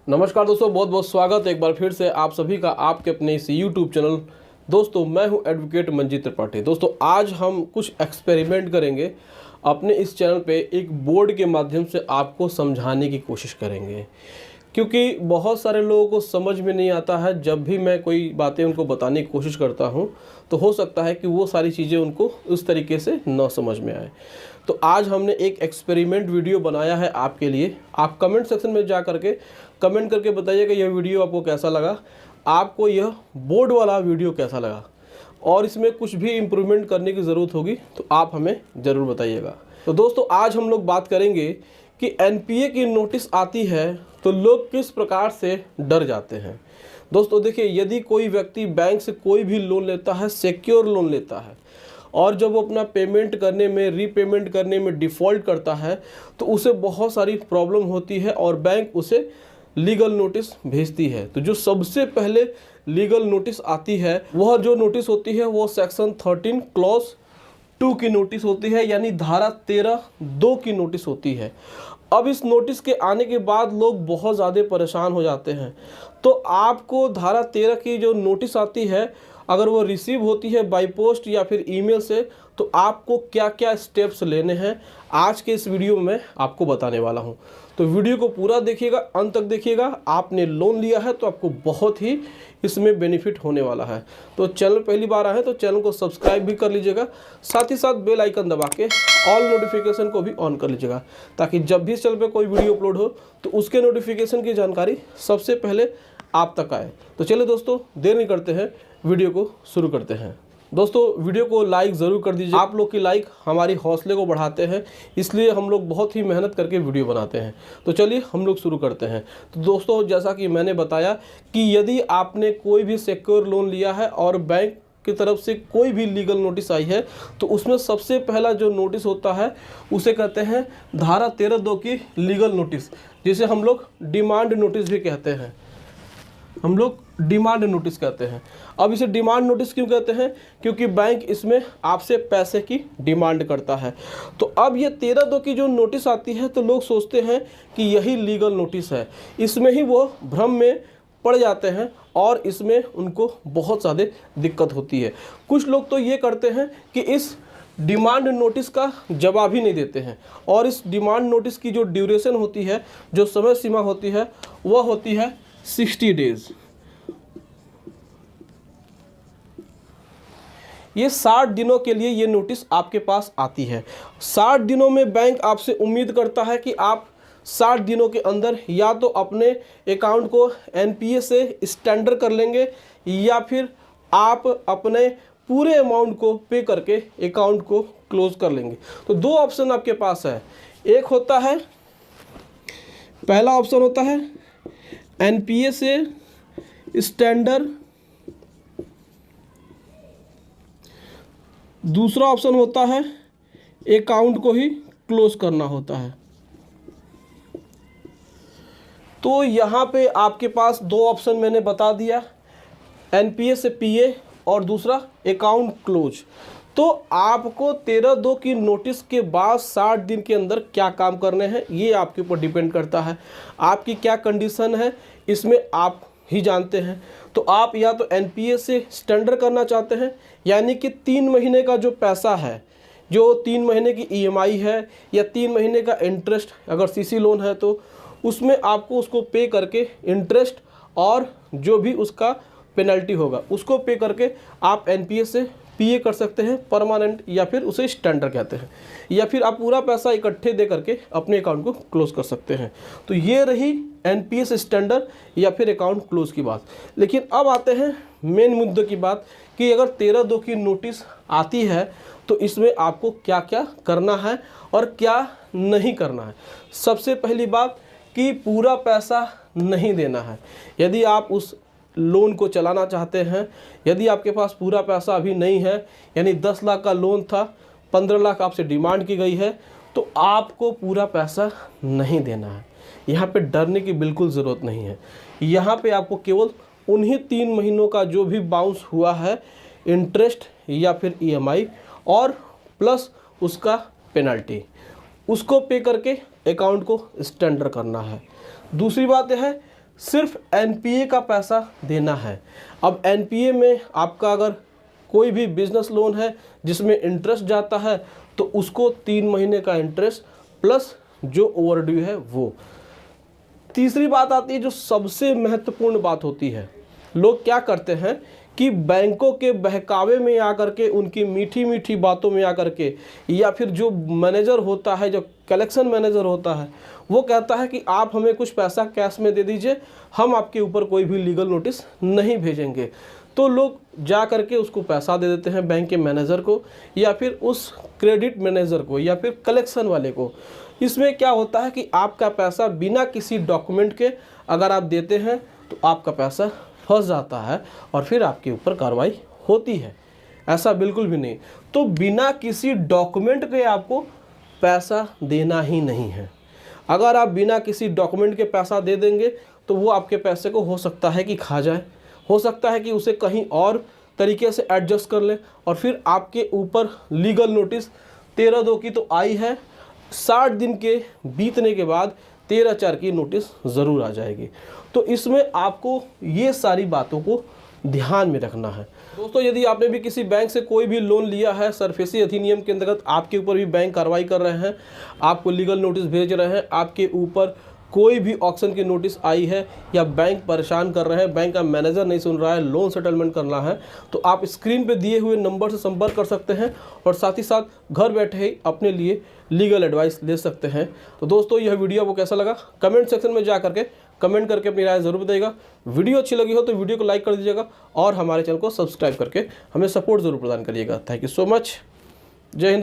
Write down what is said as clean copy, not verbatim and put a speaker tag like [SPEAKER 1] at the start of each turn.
[SPEAKER 1] नमस्कार दोस्तों, बहुत बहुत स्वागत है एक बार फिर से आप सभी का आपके अपने इस YouTube चैनल। दोस्तों मैं हूं एडवोकेट मंजीत त्रिपाठी। दोस्तों आज हम कुछ एक्सपेरिमेंट करेंगे अपने इस चैनल पे, एक बोर्ड के माध्यम से आपको समझाने की कोशिश करेंगे, क्योंकि बहुत सारे लोगों को समझ में नहीं आता है। जब भी मैं कोई बातें उनको बताने की कोशिश करता हूं तो हो सकता है कि वो सारी चीज़ें उनको उस तरीके से न समझ में आए। तो आज हमने एक एक्सपेरिमेंट वीडियो बनाया है आपके लिए। आप कमेंट सेक्शन में जा करके कमेंट करके बताइएगा यह वीडियो आपको कैसा लगा, आपको यह बोर्ड वाला वीडियो कैसा लगा, और इसमें कुछ भी इम्प्रूवमेंट करने की ज़रूरत होगी तो आप हमें ज़रूर बताइएगा। तो दोस्तों आज हम लोग बात करेंगे कि एनपीए की नोटिस आती है तो लोग किस प्रकार से डर जाते हैं। दोस्तों देखिए, यदि कोई व्यक्ति बैंक से कोई भी लोन लेता है, सिक्योर लोन लेता है, और जब वो अपना पेमेंट करने में, रीपेमेंट करने में डिफ़ॉल्ट करता है तो उसे बहुत सारी प्रॉब्लम होती है और बैंक उसे लीगल नोटिस भेजती है। तो जो सबसे पहले लीगल नोटिस आती है, वह जो नोटिस होती है वो सेक्शन 13 क्लॉज 2 की नोटिस होती है, यानी धारा 13(2) की नोटिस होती है। अब इस नोटिस के आने के बाद लोग बहुत ज़्यादा परेशान हो जाते हैं। तो आपको धारा 13 की जो नोटिस आती है, अगर वो रिसीव होती है बाय पोस्ट या फिर ईमेल से, तो आपको क्या क्या स्टेप्स लेने हैं आज के इस वीडियो में आपको बताने वाला हूं। तो वीडियो को पूरा देखिएगा, अंत तक देखिएगा। आपने लोन लिया है तो आपको बहुत ही इसमें बेनिफिट होने वाला है। तो चैनल पहली बार आए तो चैनल को सब्सक्राइब भी कर लीजिएगा, साथ ही साथ बेल आइकन दबा के ऑल नोटिफिकेशन को भी ऑन कर लीजिएगा, ताकि जब भी इस चैनल पे कोई वीडियो अपलोड हो तो उसके नोटिफिकेशन की जानकारी सबसे पहले आप तक आए। तो चलिए दोस्तों, देर नहीं करते हैं, वीडियो को शुरू करते हैं। दोस्तों वीडियो को लाइक ज़रूर कर दीजिए। आप लोग की लाइक हमारी हौसले को बढ़ाते हैं, इसलिए हम लोग बहुत ही मेहनत करके वीडियो बनाते हैं। तो चलिए हम लोग शुरू करते हैं। तो दोस्तों जैसा कि मैंने बताया कि यदि आपने कोई भी सिक्योर लोन लिया है और बैंक की तरफ से कोई भी लीगल नोटिस आई है, तो उसमें सबसे पहला जो नोटिस होता है उसे कहते हैं धारा 13(2) की लीगल नोटिस, जिसे हम लोग डिमांड नोटिस भी कहते हैं। हम लोग डिमांड नोटिस कहते हैं। अब इसे डिमांड नोटिस क्यों कहते हैं? क्योंकि बैंक इसमें आपसे पैसे की डिमांड करता है। तो अब ये 13(2) की जो नोटिस आती है तो लोग सोचते हैं कि यही लीगल नोटिस है। इसमें ही वो भ्रम में पड़ जाते हैं और इसमें उनको बहुत ज़्यादा दिक्कत होती है। कुछ लोग तो ये करते हैं कि इस डिमांड नोटिस का जवाब ही नहीं देते हैं, और इस डिमांड नोटिस की जो ड्यूरेशन होती है, जो समय सीमा होती है, वह होती है 60 डेज। ये 60 दिनों के लिए ये नोटिस आपके पास आती है। 60 दिनों में बैंक आपसे उम्मीद करता है कि आप 60 दिनों के अंदर या तो अपने अकाउंट को एनपीए से स्टैंडर्ड कर लेंगे, या फिर आप अपने पूरे अमाउंट को पे करके अकाउंट को क्लोज कर लेंगे। तो दो ऑप्शन आपके पास है। एक होता है, पहला ऑप्शन होता है एनपीए से स्टैंडर्ड, दूसरा ऑप्शन होता है अकाउंट को ही क्लोज करना होता है। तो यहाँ पे आपके पास दो ऑप्शन मैंने बता दिया, एनपीए से पीए और दूसरा अकाउंट क्लोज। तो आपको 13(2) की नोटिस के बाद 60 दिन के अंदर क्या काम करने हैं, ये आपके ऊपर डिपेंड करता है। आपकी क्या कंडीशन है इसमें आप ही जानते हैं। तो आप या तो एनपीए से स्टैंडर्ड करना चाहते हैं, यानी कि 3 महीने का जो पैसा है, जो 3 महीने की ईएमआई है, या 3 महीने का इंटरेस्ट, अगर सीसी लोन है तो उसमें आपको उसको पे करके इंटरेस्ट और जो भी उसका पेनल्टी होगा उसको पे करके आप एनपीए से पीए कर सकते हैं परमानेंट, या फिर उसे स्टैंडर्ड कहते हैं, या फिर आप पूरा पैसा इकट्ठे दे करके अपने अकाउंट को क्लोज कर सकते हैं। तो ये रही एनपीए से स्टैंडर्ड या फिर अकाउंट क्लोज की बात। लेकिन अब आते हैं मेन मुद्दे की बात कि अगर 13(2) की नोटिस आती है तो इसमें आपको क्या क्या करना है और क्या नहीं करना है। सबसे पहली बात कि पूरा पैसा नहीं देना है। यदि आप उस लोन को चलाना चाहते हैं, यदि आपके पास पूरा पैसा अभी नहीं है, यानी 10 लाख का लोन था, 15 लाख आपसे डिमांड की गई है, तो आपको पूरा पैसा नहीं देना है। यहाँ पे डरने की बिल्कुल ज़रूरत नहीं है। यहाँ पे आपको केवल उन्हीं 3 महीनों का जो भी बाउंस हुआ है इंटरेस्ट या फिर ईएमआई और प्लस उसका पेनल्टी, उसको पे करके अकाउंट को स्टैंडर्ड करना है। दूसरी बात यह है, सिर्फ एनपीए का पैसा देना है। अब एनपीए में आपका अगर कोई भी बिजनेस लोन है जिसमें इंटरेस्ट जाता है तो उसको 3 महीने का इंटरेस्ट प्लस जो ओवरड्यू है वो। तीसरी बात आती है जो सबसे महत्वपूर्ण बात होती है, लोग क्या करते हैं कि बैंकों के बहकावे में आकर के, उनकी मीठी मीठी बातों में आकर के, या फिर जो मैनेजर होता है, जो कलेक्शन मैनेजर होता है, वो कहता है कि आप हमें कुछ पैसा कैश में दे दीजिए, हम आपके ऊपर कोई भी लीगल नोटिस नहीं भेजेंगे। तो लोग जा करके उसको पैसा दे देते हैं बैंक के मैनेजर को, या फिर उस क्रेडिट मैनेजर को, या फिर कलेक्शन वाले को। इसमें क्या होता है कि आपका पैसा बिना किसी डॉक्यूमेंट के अगर आप देते हैं तो आपका पैसा फंस जाता है और फिर आपके ऊपर कार्रवाई होती है। ऐसा बिल्कुल भी नहीं। तो बिना किसी डॉक्यूमेंट के आपको पैसा देना ही नहीं है। अगर आप बिना किसी डॉक्यूमेंट के पैसा दे देंगे तो वो आपके पैसे को हो सकता है कि खा जाए, हो सकता है कि उसे कहीं और तरीके से एडजस्ट कर ले, और फिर आपके ऊपर लीगल नोटिस 13/2 की तो आई है, 60 दिन के बीतने के बाद 13/4 की नोटिस ज़रूर आ जाएगी। तो इसमें आपको ये सारी बातों को ध्यान में रखना है। दोस्तों, यदि आपने भी किसी बैंक से कोई भी लोन लिया है, सरफेसी अधिनियम के अंतर्गत आपके ऊपर भी बैंक कार्रवाई कर रहे हैं, आपको लीगल नोटिस भेज रहे हैं, आपके ऊपर कोई भी ऑक्शन की नोटिस आई है, या बैंक परेशान कर रहे हैं, बैंक का मैनेजर नहीं सुन रहा है, लोन सेटलमेंट करना है, तो आप स्क्रीन पे दिए हुए नंबर से संपर्क कर सकते हैं और साथ ही साथ घर बैठे ही अपने लिए लीगल एडवाइस ले सकते हैं। तो दोस्तों, यह वीडियो आपको कैसा लगा कमेंट सेक्शन में जा करके कमेंट करके अपनी राय ज़रूर बताइएगा। वीडियो अच्छी लगी हो तो वीडियो को लाइक कर दीजिएगा और हमारे चैनल को सब्सक्राइब करके हमें सपोर्ट ज़रूर प्रदान करिएगा। Thank you so much. जय हिंद।